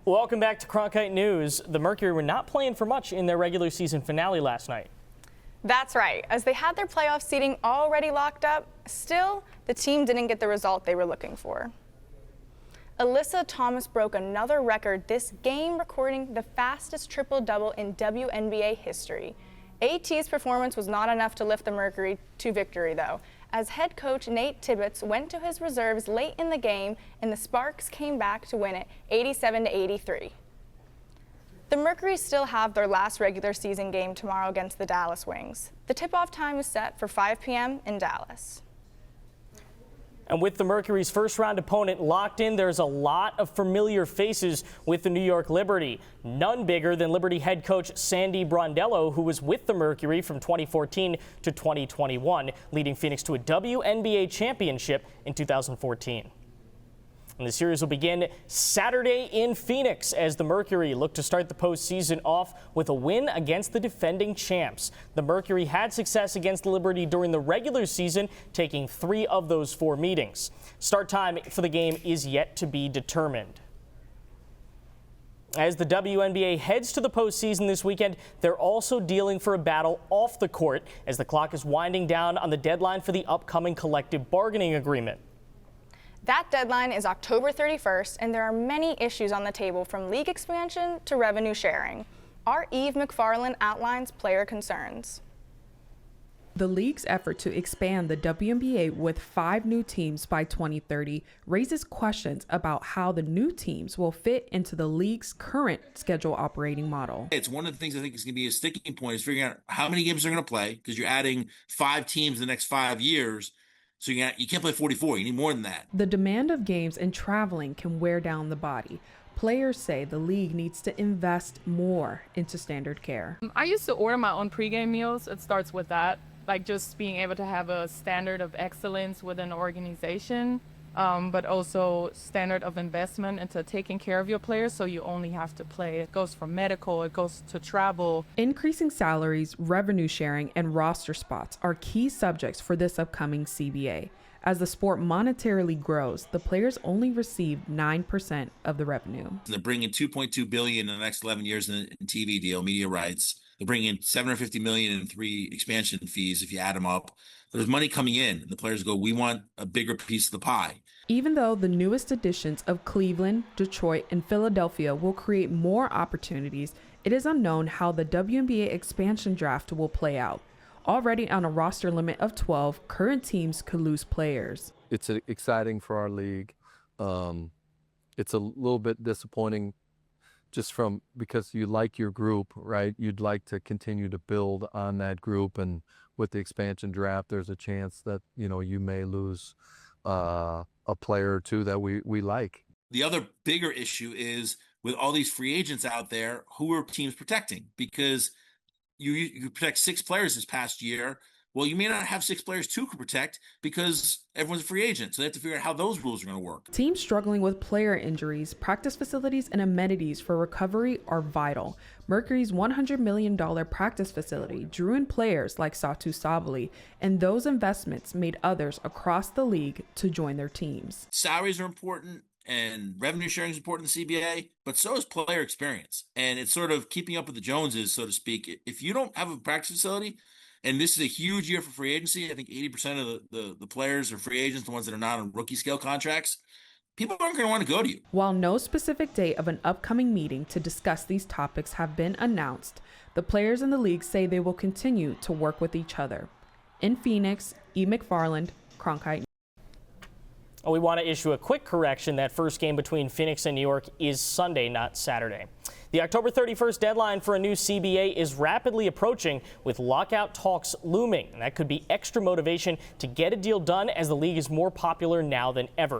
Welcome back to Cronkite News. The Mercury were not playing for much in their regular season finale last night. That's right. As they had their playoff seeding already locked up, still, the team didn't get the result they were looking for. Alyssa Thomas broke another record this game, recording the fastest triple-double in WNBA history. AT's performance was not enough to lift the Mercury to victory, though, as head coach Nate Tibbetts went to his reserves late in the game, and the Sparks came back to win it 87-83. The Mercury still have their last regular season game tomorrow against the Dallas Wings. The tip-off time is set for 5 p.m. in Dallas. And with the Mercury's first-round opponent locked in, there's a lot of familiar faces with the New York Liberty. None bigger than Liberty head coach Sandy Brondello, who was with the Mercury from 2014 to 2021, leading Phoenix to a WNBA championship in 2014. And the series will begin Saturday in Phoenix as the Mercury look to start the postseason off with a win against the defending champs. The Mercury had success against the Liberty during the regular season, taking 3 of those 4 meetings. Start time for the game is yet to be determined. As the WNBA heads to the postseason this weekend, they're also dealing for a battle off the court as the clock is winding down on the deadline for the upcoming collective bargaining agreement. That deadline is October 31st, and there are many issues on the table, from league expansion to revenue sharing. Our Eve McFarland outlines player concerns. The league's effort to expand the WNBA with 5 new teams by 2030 raises questions about how the new teams will fit into the league's current schedule operating model. It's one of the things I think is going to be a sticking point, is figuring out how many games they're going to play, because you're adding 5 teams in the next 5 years. So you can't play 44. You need more than that. The demand of games and traveling can wear down the body. Players say the league needs to invest more into standard care. I used to order my own pregame meals. It starts with that, like just being able to have a standard of excellence within an organization, but also standard of investment into taking care of your players, so you only have to play. It goes from medical, it goes to travel. Increasing salaries, revenue sharing, and roster spots are key subjects for this upcoming CBA. As the sport monetarily grows, the players only receive 9% of the revenue. They're bringing $2.2 billion in the next 11 years in TV deal, media rights. They're bringing in $750 million in 3 expansion fees if you add them up. There's money coming in, and the players go, we want a bigger piece of the pie. Even though the newest additions of Cleveland, Detroit, and Philadelphia will create more opportunities, it is unknown how the WNBA expansion draft will play out. Already on a roster limit of 12, current teams could lose players. It's exciting for our league. It's a little bit disappointing just because you like your group, right? You'd like to continue to build on that group, and with the expansion draft, there's a chance that, you may lose a player or 2 that we like. The other bigger issue is, with all these free agents out there, who are teams protecting? Because you protect 6 players this past year. Well, you may not have 6 players to protect because everyone's a free agent. So they have to figure out how those rules are going to work. Teams struggling with player injuries, practice facilities, and amenities for recovery are vital. Mercury's $100 million practice facility drew in players like Satu Savali, and those investments made others across the league to join their teams. Salaries are important, and revenue sharing is important in the CBA, but so is player experience. And it's sort of keeping up with the Joneses, so to speak. If you don't have a practice facility, and this is a huge year for free agency, I think 80% of the players are free agents, the ones that are not on rookie scale contracts, people aren't going to want to go to you. While no specific date of an upcoming meeting to discuss these topics have been announced, the players in the league say they will continue to work with each other. In Phoenix, Eve McFarland, Cronkite. We want to issue a quick correction. That first game between Phoenix and New York is Sunday, not Saturday. The October 31st deadline for a new CBA is rapidly approaching, with lockout talks looming. And that could be extra motivation to get a deal done, as the league is more popular now than ever.